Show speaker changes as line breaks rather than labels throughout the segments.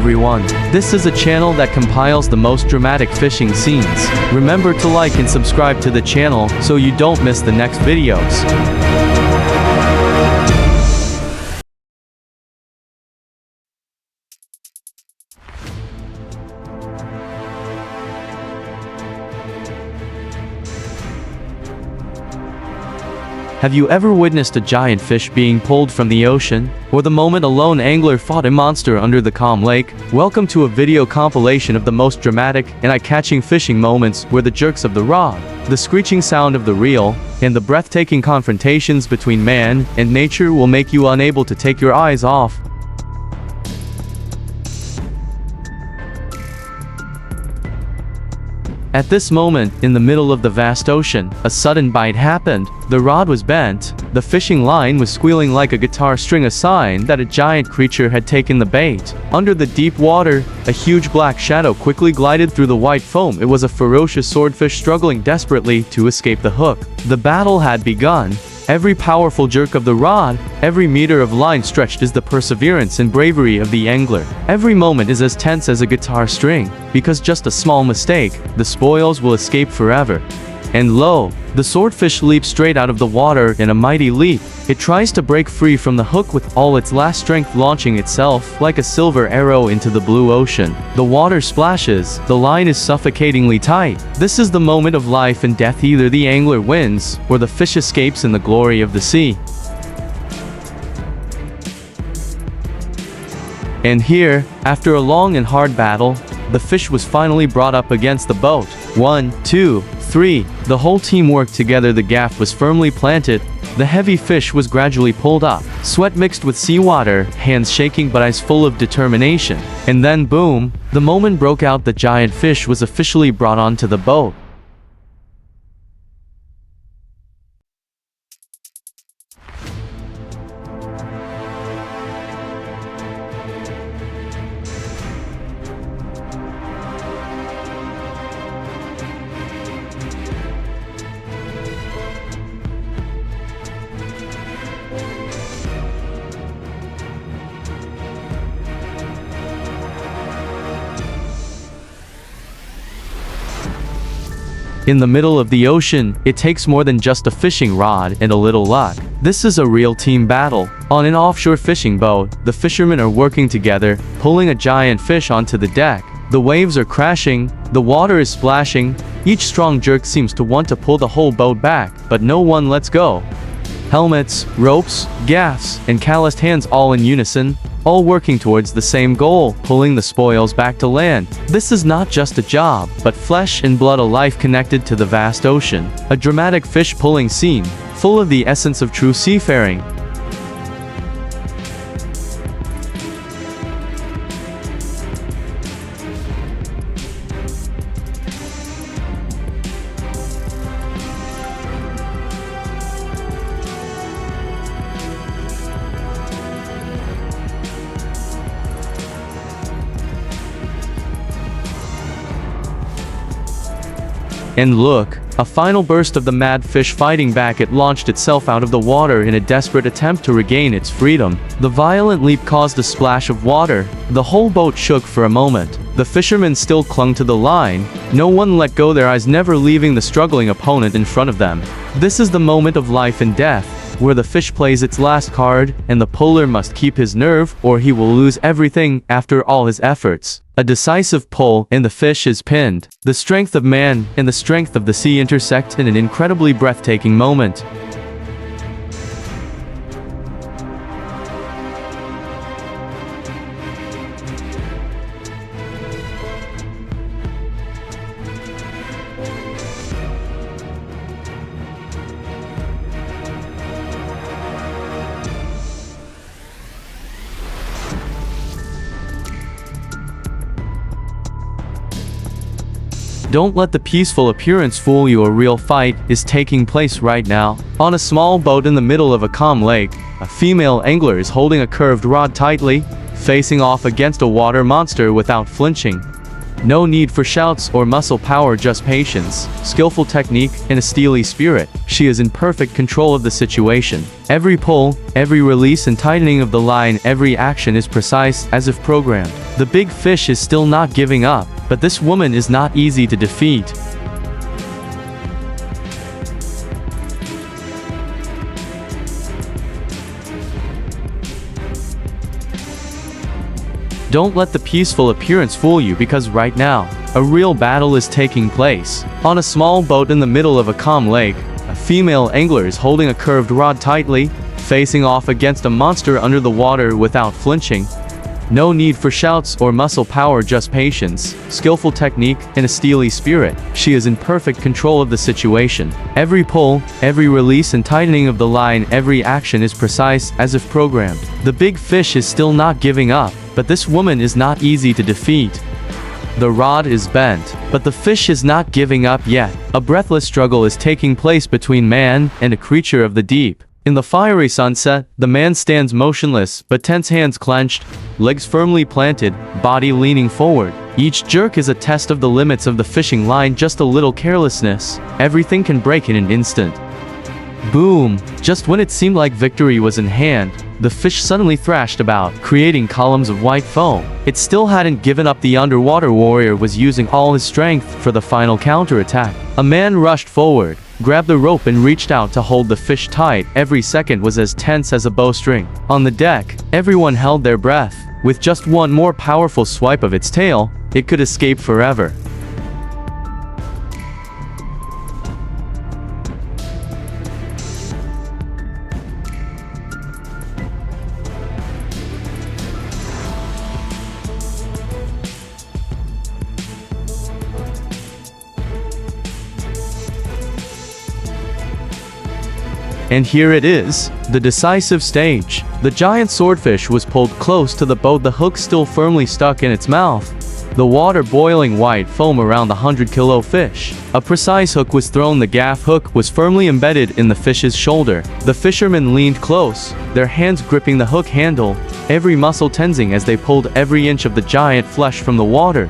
everyone. This is a channel that compiles the most dramatic fishing scenes. Remember to like and subscribe to the channel so you don't miss the next videos. Have you ever witnessed a giant fish being pulled from the ocean? Or the moment a lone angler fought a monster under the calm lake? Welcome to a video compilation of the most dramatic and eye-catching fishing moments where the jerks of the rod, the screeching sound of the reel, and the breathtaking confrontations between man and nature will make you unable to take your eyes off. At this moment, in the middle of the vast ocean, a sudden bite happened. The rod was bent, the fishing line was squealing like a guitar string, a sign that a giant creature had taken the bait. Under the deep water, a huge black shadow quickly glided through the white foam. It was a ferocious swordfish struggling desperately to escape the hook. The battle had begun. Every powerful jerk of the rod, every meter of line stretched is the perseverance and bravery of the angler. Every moment is as tense as a guitar string, because just a small mistake, the spoils will escape forever. And lo, the swordfish leaps straight out of the water in a mighty leap. It tries to break free from the hook with all its last strength, launching itself like a silver arrow into the blue ocean. The water splashes, the line is suffocatingly tight. This is the moment of life and death. Either the angler wins, or the fish escapes in the glory of the sea. And here, after a long and hard battle, the fish was finally brought up against the boat. 1, 2, 3. The whole team worked together. The gaff was firmly planted. The heavy fish was gradually pulled up. Sweat mixed with seawater, hands shaking but eyes full of determination. And then boom, the moment broke out. The giant fish was officially brought onto the boat. In the middle of the ocean, it takes more than just a fishing rod and a little luck. This is a real team battle. On an offshore fishing boat, the fishermen are working together, pulling a giant fish onto the deck. The waves are crashing, the water is splashing. Each strong jerk seems to want to pull the whole boat back, but no one lets go. Helmets, ropes, gaffs, and calloused hands all in unison, all working towards the same goal, pulling the spoils back to land. This is not just a job, but flesh and blood, a life connected to the vast ocean. A dramatic fish-pulling scene, full of the essence of true seafaring. And look, a final burst of the mad fish fighting back. It launched itself out of the water in a desperate attempt to regain its freedom. The violent leap caused a splash of water. The whole boat shook for a moment. The fishermen still clung to the line. No one let go, their eyes never leaving the struggling opponent in front of them. This is the moment of life and death, where the fish plays its last card, and the puller must keep his nerve or he will lose everything after all his efforts. A decisive pull, and the fish is pinned. The strength of man and the strength of the sea intersect in an incredibly breathtaking moment. Don't let the peaceful appearance fool you. A real fight is taking place right now. On a small boat in the middle of a calm lake, a female angler is holding a curved rod tightly, facing off against a water monster without flinching. No need for shouts or muscle power, just patience, skillful technique, and a steely spirit. She is in perfect control of the situation. Every pull, every release and tightening of the line, every action is precise, as if programmed. The big fish is still not giving up, but this woman is not easy to defeat. Don't let the peaceful appearance fool you, because right now, a real battle is taking place. On a small boat in the middle of a calm lake, a female angler is holding a curved rod tightly, facing off against a monster under the water without flinching. No need for shouts or muscle power, just patience, skillful technique, and a steely spirit. She is in perfect control of the situation. Every pull, every release and tightening of the line, every action is precise, as if programmed. The big fish is still not giving up, but this woman is not easy to defeat. The rod is bent, but the fish is not giving up yet. A breathless struggle is taking place between man and a creature of the deep. In the fiery sunset, the man stands motionless, but tense, hands clenched, legs firmly planted, body leaning forward. Each jerk is a test of the limits of the fishing line. Just a little carelessness, everything can break in an instant. Boom! Just when it seemed like victory was in hand, the fish suddenly thrashed about, creating columns of white foam. It still hadn't given up. The underwater warrior was using all his strength for the final counterattack. A man rushed forward, grabbed the rope and reached out to hold the fish tight. Every second was as tense as a bowstring. On the deck, everyone held their breath. With just one more powerful swipe of its tail, it could escape forever. And here it is, the decisive stage. The giant swordfish was pulled close to the boat, the hook still firmly stuck in its mouth. The water boiling, white foam around the 100-kilo fish. A precise hook was thrown. The gaff hook was firmly embedded in the fish's shoulder. The fishermen leaned close, their hands gripping the hook handle, every muscle tensing as they pulled every inch of the giant flesh from the water.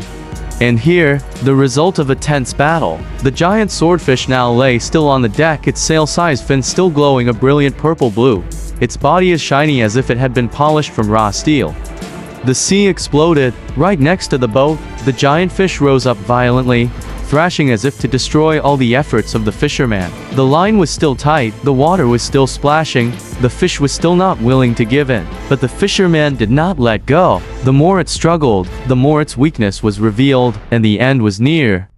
And here, the result of a tense battle. The giant swordfish now lay still on the deck, its sail-sized fins still glowing a brilliant purple-blue. Its body as shiny as if it had been polished from raw steel. The sea exploded. Right next to the boat, the giant fish rose up violently, thrashing as if to destroy all the efforts of the fisherman. The line was still tight, the water was still splashing, the fish was still not willing to give in. But the fisherman did not let go. The more it struggled, the more its weakness was revealed, and the end was near.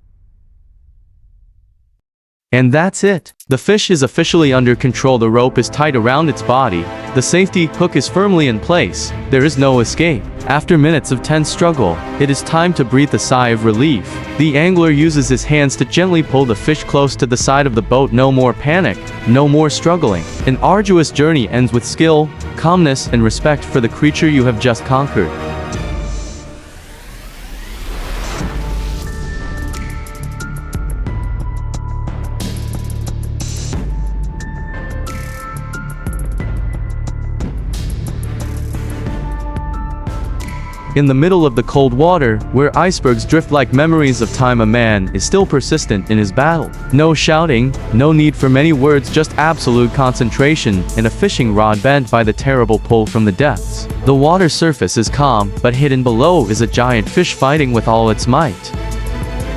And that's it. The fish is officially under control. The rope is tight around its body. The safety hook is firmly in place. There is no escape. After minutes of tense struggle, it is time to breathe a sigh of relief. The angler uses his hands to gently pull the fish close to the side of the boat. No more panic, no more struggling. An arduous journey ends with skill, calmness, and respect for the creature you have just conquered. In the middle of the cold water, where icebergs drift like memories of time, a man is still persistent in his battle. No shouting, no need for many words, just absolute concentration and a fishing rod bent by the terrible pull from the depths. The water surface is calm, but hidden below is a giant fish fighting with all its might.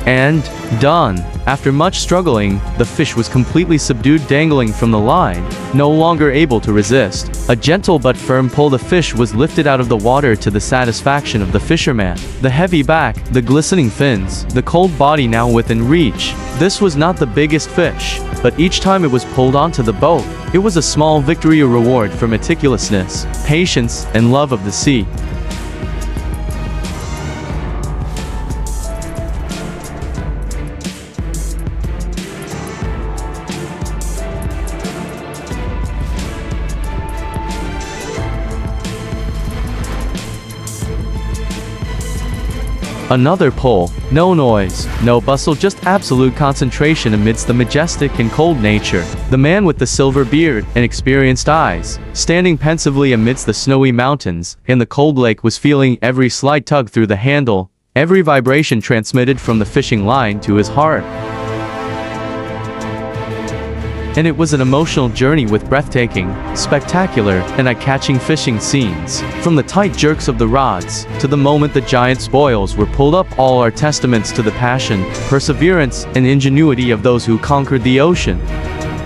And done. After much struggling, the fish was completely subdued, dangling from the line, no longer able to resist. A gentle but firm pull, the fish was lifted out of the water to the satisfaction of the fisherman. The heavy back, the glistening fins, the cold body now within reach. This was not the biggest fish, but each time it was pulled onto the boat, it was a small victory, a reward for meticulousness, patience, and love of the sea. Another pull, no noise, no bustle, just absolute concentration amidst the majestic and cold nature. The man with the silver beard and experienced eyes, standing pensively amidst the snowy mountains and the cold lake, was feeling every slight tug through the handle, every vibration transmitted from the fishing line to his heart. And it was an emotional journey with breathtaking, spectacular, and eye-catching fishing scenes. From the tight jerks of the rods, to the moment the giant spoils were pulled up, all are testaments to the passion, perseverance, and ingenuity of those who conquered the ocean.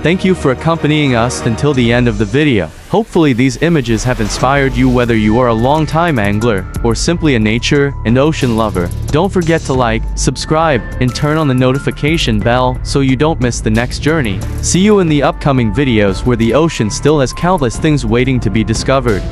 Thank you for accompanying us until the end of the video. Hopefully these images have inspired you, whether you are a long-time angler, or simply a nature and ocean lover. Don't forget to like, subscribe, and turn on the notification bell so you don't miss the next journey. See you in the upcoming videos where the ocean still has countless things waiting to be discovered.